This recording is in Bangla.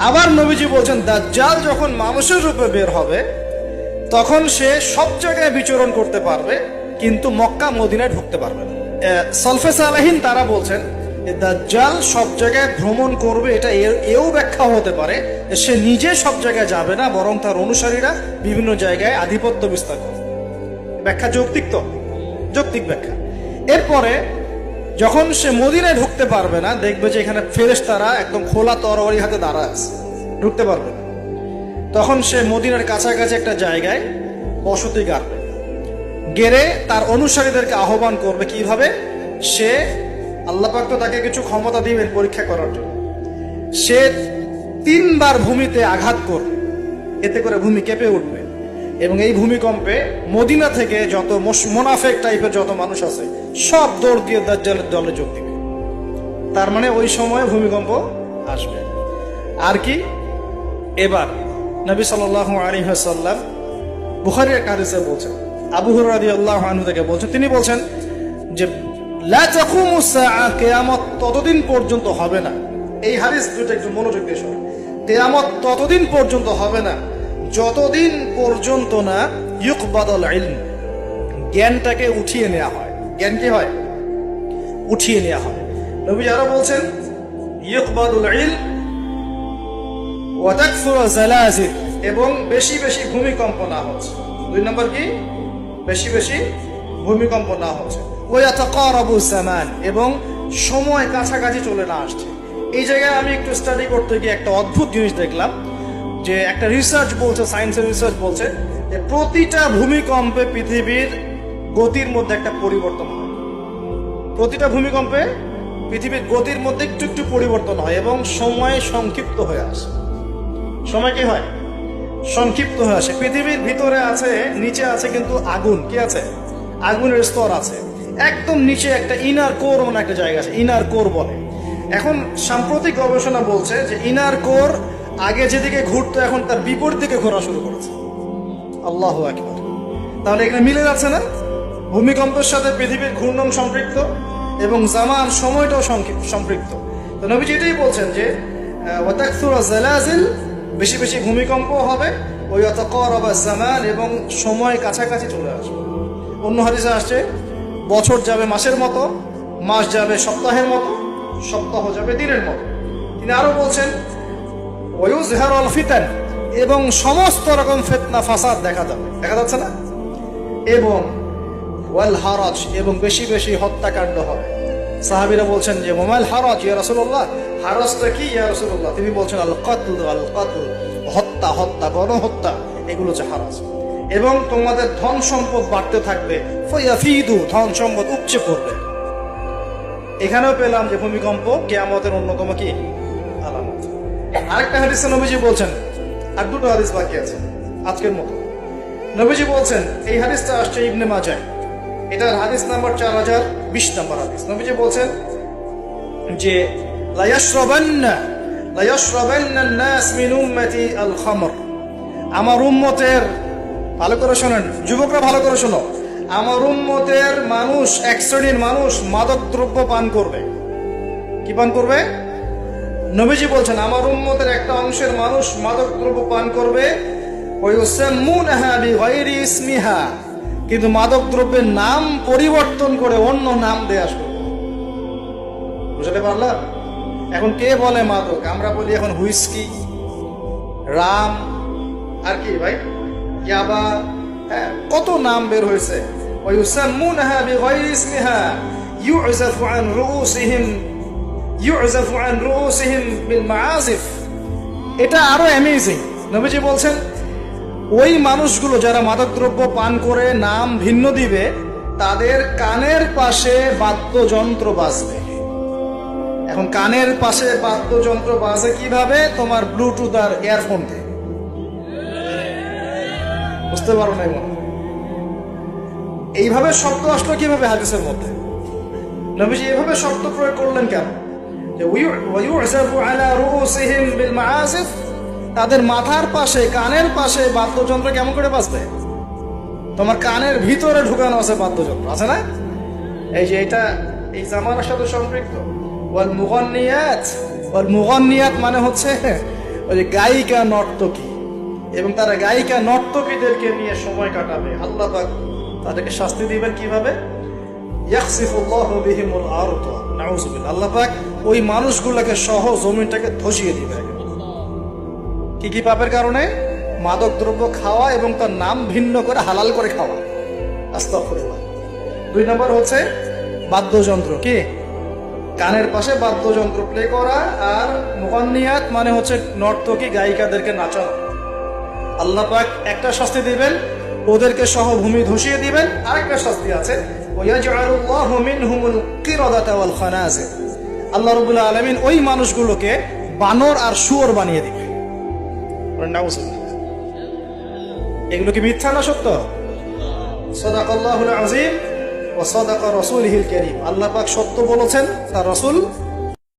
আবার নবীজি বলছেন দাজ্জাল যখন মানুষের রূপে বের হবে তখন সে সব জায়গায় বিচরণ করতে পারবে, কিন্তু মক্কা মদিনায় ঢুকতে পারবে না। সলফে সালেহিন তারা বলছেন দাজ্জাল সব জায়গায় ভ্রমণ করবে, এটা এও ব্যাখ্যা হতে পারে সে নিজে সব জায়গায় যাবে না, বরং তার অনুসারীরা বিভিন্ন জায়গায় আধিপত্য বিস্তার করবে। ব্যাখ্যা যৌক্তিক, তো যৌক্তিক ব্যাখ্যা। এরপরে যখন সে মদিনায় ঢুকতে পারবে না, দেখবে যে এখানে ফেরেশতারা একদম খোলা তরবারি হাতে দাঁড়া আছে, ঢুকতে পারবে না, তখন সে মদিনার কাছাকাছি একটা জায়গায় বসতি গাড়বে, গেড়ে তার অনুসারীদেরকে আহ্বান করবে। কিভাবে? সে আল্লাহ পাক তো তাকে কিছু ক্ষমতা দিবেন পরীক্ষা করার জন্য। সে 3 বার ভূমিতে আঘাত করবে, এতে করে ভূমি কেঁপে উঠবে, এবং এই ভূমিকম্পে মদিনা থেকে যত মোনাফেক টাইপের যত মানুষ আছে সব দৌড় দিয়ে দাজ্জালের দলে যোগ দিবে। তার মানে ওই সময় ভূমিকম্প আসবে। আর কি, এবার নবী সাল্লাল্লাহু আলাইহি ওয়াসাল্লাম বুখারীর এক হাদিসে বলছেন, আবু হুরায়রা রাদিয়াল্লাহু আনহু থেকে বলছেন, তিনি বলছেন যে লা তাকুমু সাআ, কিয়ামত ততদিন পর্যন্ত হবে না। এই হাদিস দুটো একটু মনোযোগ দিয়ে শুনুন। কিয়ামত ততদিন পর্যন্ত হবে না যতদিন পর্যন্ত না ইউকবাদুল ইলম, জ্ঞানটাকে উঠিয়ে নেওয়া হয়। জ্ঞান কি হয়? উঠিয়ে নেওয়া হয়। নবী আরো বলছেন ইউকবাদুল ইলম ওয়া তাকসুরু জালাজিল, এবং বেশি বেশি ভূমিকম্প না হচ্ছে। 2 নম্বর কি? বেশি বেশি ভূমিকম্প না হচ্ছে। ওয়া ইয়াতাকারাবু জামান, এবং সময় কাছাকাছি চলে না আসছে। এই জায়গায় আমি একটু স্টাডি করতে গিয়ে একটা অদ্ভুত জিনিস দেখলাম, যে একটা রিসার্চ বলছে, সায়েন্সের রিসার্চ বলছে যে প্রতিটা ভূমিকম্পে পৃথিবীর গতির মধ্যে একটা পরিবর্তন হয়। প্রতিটা ভূমিকম্পে পৃথিবীর গতির মধ্যে একটু একটু পরিবর্তন হয়, এবং সময় সংক্ষিপ্ত হয়ে আসে। সময় কি হয়? সংক্ষিপ্ত হয়ে আসে। পৃথিবীর ভিতরে আছে, নিচে আছে কিন্তু আগুন, কি আছে? আগুনের স্তর আছে। একদম নিচে একটা ইনার কোর মানে একটা জায়গা আছে, ইনার কোর বলে। এখন সাম্প্রতিক গবেষণা বলছে যে ইনার কোর আগে যেদিকে ঘুরতো এখন তার বিপরীত দিকে ঘোরা শুরু করেছে। আল্লাহু আকবার। তাহলে এখানে মিলে যাচ্ছে না? ভূমিকম্পের সাথে পৃথিবীর ঘূর্ণন সম্পৃক্ত, এবং জামান সময়টাও সম্পৃক্ত। তো নবীজি এটাই বলছেন যে ওয়া তাকসুরু জালাজিল, বেশি বেশি ভূমিকম্প হবে, ওয়া ইয়াতাকারাবা জামান, এবং সময় কাছাকাছি চলে আসবে। অন্য হাদিসে আসছে বছর যাবে মাসের মতো, মাস যাবে সপ্তাহের মতো, সপ্তাহ যাবে দিনের মতো। তিনি আরো বলছেন ওয়ায়ুযহারুল ফিতান, এবং সমস্ত রকম ফিতনা ফাসাদ দেখা যাবে, দেখা যাচ্ছে না? এবং ওয়াল হারাজ, এবং বেশি বেশি হত্যাকাণ্ড হবে। সাহাবীরা বলছেন যে ওয়ামাল হারাজ ইয়া রাসূলুল্লাহ, হারাজটা কি ইয়া রাসূলুল্লাহ? তিনি বলছেন আল কতল, আল কতল, হত্যা, হত্যা, গণহত্যা, এগুলো হচ্ছে হারাজ। এবং তোমাদের ধন সম্পদ বাড়তে থাকবে, ফায়াফিদু, ধন সম্পদ উপচে পড়বে। এখানেও পেলাম যে ভূমিকম্প কিয়ামতের অন্যতম কি আলামত। আরেকটা হাদিসে নবীজি বলছেন, আর 2টো হাদিস বাকি আছে আজকের মতো। নবীজি বলছেন, এই হাদিসটা আসছে ইবনে মাজাহ, এটার হাদিস নাম্বার 4020 নম্বর হাদিস। নবীজি বলছেন যে লা ইয়াশরাবান্না আন-নাস মিন উম্মতি আল খামর, আমার উম্মতের, ভালো করে শোনেন যুবকরা, ভালো করে শোনো, আমার উম্মতের মানুষ, এক শ্রেণীর মানুষ মাদক দ্রব্য পান করবে। কি পান করবে? নবীজি বলছেন আমার উম্মতের একটা অংশের মানুষ মাদক দ্রব্য পান করবে, ওয়ায়ুসাম্মুনাহা বিগাইরি ইসমিহা, কিন্তু মাদক দ্রব্যের নাম পরিবর্তন করে অন্য নাম দেয়া শুরু করবে। বুঝতে পারলাম? এখন কে বলে মাদক? আমরা বলি এখন হুইস্কি, রাম, আর কি ভাই, ইয়াবা, কত নাম বের হয়েছে। ওয়ায়ুসাম্মুনাহা বিগাইরি ইসমিহা ইউযাফু আন রুউসিহিম বিল মাআজিফ। এটা আরো অ্যামেজিং। নবীজি বলছেন ওই মানুষগুলো যারা মাদকদ্রব্য পান করে নাম ভিন্ন দিবে, তাদের কানের পাশে বাদ্যযন্ত্র বাজবে। এখন কানের পাশে বাদ্যযন্ত্র বাজে কিভাবে? তোমার ব্লুটুথ আর ইয়ারফোন দিয়ে। বুঝতে পারো না? এইভাবে শব্দ আসলো কিভাবে হাদিসের মধ্যে? নবীজি এভাবে শব্দ প্রয়োগ করলেন কেন? যে ওয়ায়ুযাফু আলা রুউসিহিম বিল মাআজিফ, তাদের মাথার পাশে, কানের পাশে বাদ্যযন্ত্র কেমন করে বাজবে? তোমার কানের ভিতরে ঢুকানো আছে বাদ্যযন্ত্র, আছে না? এই যে এটা এই জামানার সাথে সম্পৃক্ত। ওয়াল মুগান্নিয়াত মানে হচ্ছে ওই যে গায়িকা নর্তকী এবং তারা গায়িকা নর্তকীদেরকে নিয়ে সময় কাটাবে, আল্লাহ পাক তাদেরকে শাস্তি দিবেন কিভাবে? ইয়াখসিফুল্লাহু বিহিমুল আরদ, নাউযুবিল্লাহ। আল্লাহ পাক ওই মানুষগুলোকে সহ জমিনটাকে ধসিয়ে দিবে। কি কি পাপের কারণে? মাদক দ্রব্য খাওয়া এবং তার নাম ভিন্ন করে হালাল করে খাওয়া, আস্তাগফিরুল্লাহ। 2 নম্বর হচ্ছে বাদ্যযন্ত্র, কি কানের পাশে বাদ্যযন্ত্র প্লে করা, আর মুগান্নিয়াত মানে হচ্ছে নর্তকী গায়িকাদেরকে নাচানো। আল্লাহ পাক একটা শাস্তি দিবেন, ওদেরকে সহ ভূমি ধসিয়ে দিবেন। আরেকটা শাস্তি আছে, ওয়াজআলুল্লাহু মিনহুমুল কিরাদাতা ওয়াল খানাজির, আল্লাহ রাব্বুল আলামিন ওই মানুষগুলোকে বানর আর শুয়োর বানিয়ে দিবে। এগুলো কি মিথ্যা না সত্য? সাদাকাল্লাহুল আযীম ওয়া সাদাকা রাসূলুহুল কারীম। আল্লাহ পাক সত্য বলেছেন, তার রাসূল